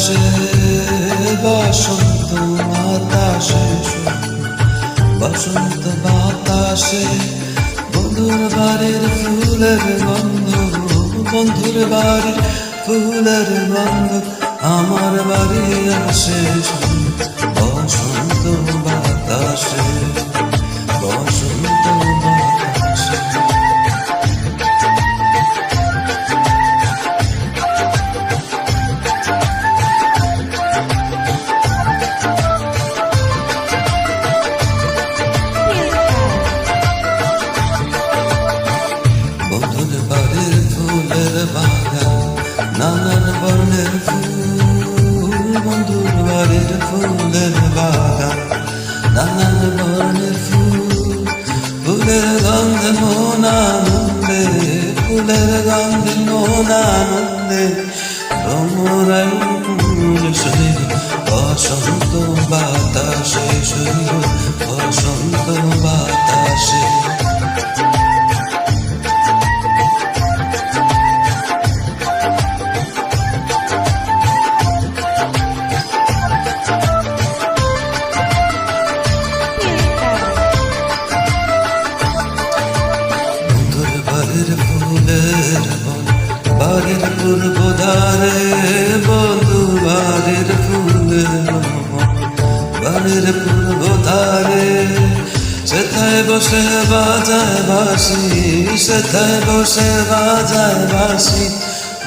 বাতাসে বসন্ত বাতাসে বসন্ত বাতাসে বন্ধুর বাড়ির ফুলের গন্ধ, বন্ধুর বাড়ির ফুলের গন্ধ আমার বাড়ি আসে বসন্ত বাতাসে বসন্ত বাতাসে। বন্ধুর বাড়ির ফুলের বাগান নানান বর্ণের ফুল, বন্ধুর বাড়ির ফুলের বাগান নানান বর্ণের ফুল, ফুলের গন্ধে মন আনন্দে, ফুলের গন্ধে মন আনন্দে ভ্রমরায় শরীর বসন্ত বাতাসে শরীর বসন্ত বাতাসে। বাড়ির পূর্ব ধারে বন্ধু বাড়ির ফুলের বাড়ির পূর্ব ধারে, সেথায় বসে বাজায় বাঁশি, সেথায় বসে বাজায় বাঁশি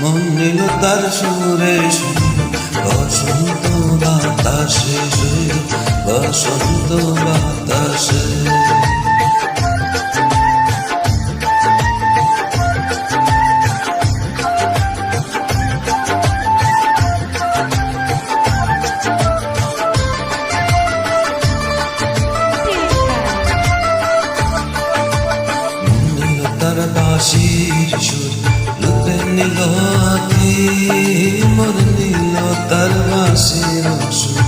মন নিল তার সুরে বসন্ত বাতাসে বসন্ত বাতাসে। বাঁশির সুর লুকে নিল আঁখি, মন নিল তার বাঁশির সুর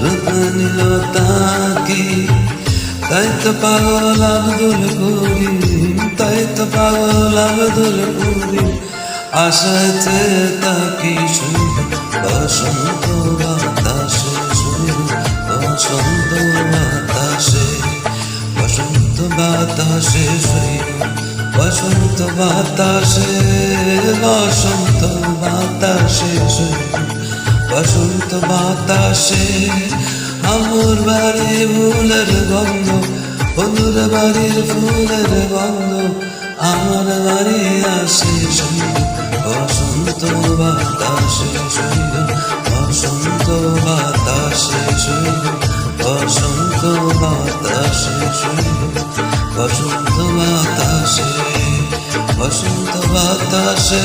লুকে নিল তাকি। তাই তো পাগল আব্দুল করিম, তাই তো পাগল আব্দুল করিম আশাতে তাকি শুধু বসন্ত বাতাসে শুধু বসন্ত বাতাসে বসন্ত বাতাসে বসন্ত বাতাসে বসন্ত বাতাসে বসন্ত বাতাসে। আমার বাড়ি ফুলের গন্ধ, বন্ধুর বাড়ির ফুলের গন্ধ আমার বাড়ি আসে বসন্ত বাতাসে বসন্ত বাতাসে বসন্ত বাতাসে বসন্ত বাতাসে বসন্ত বাতাসে।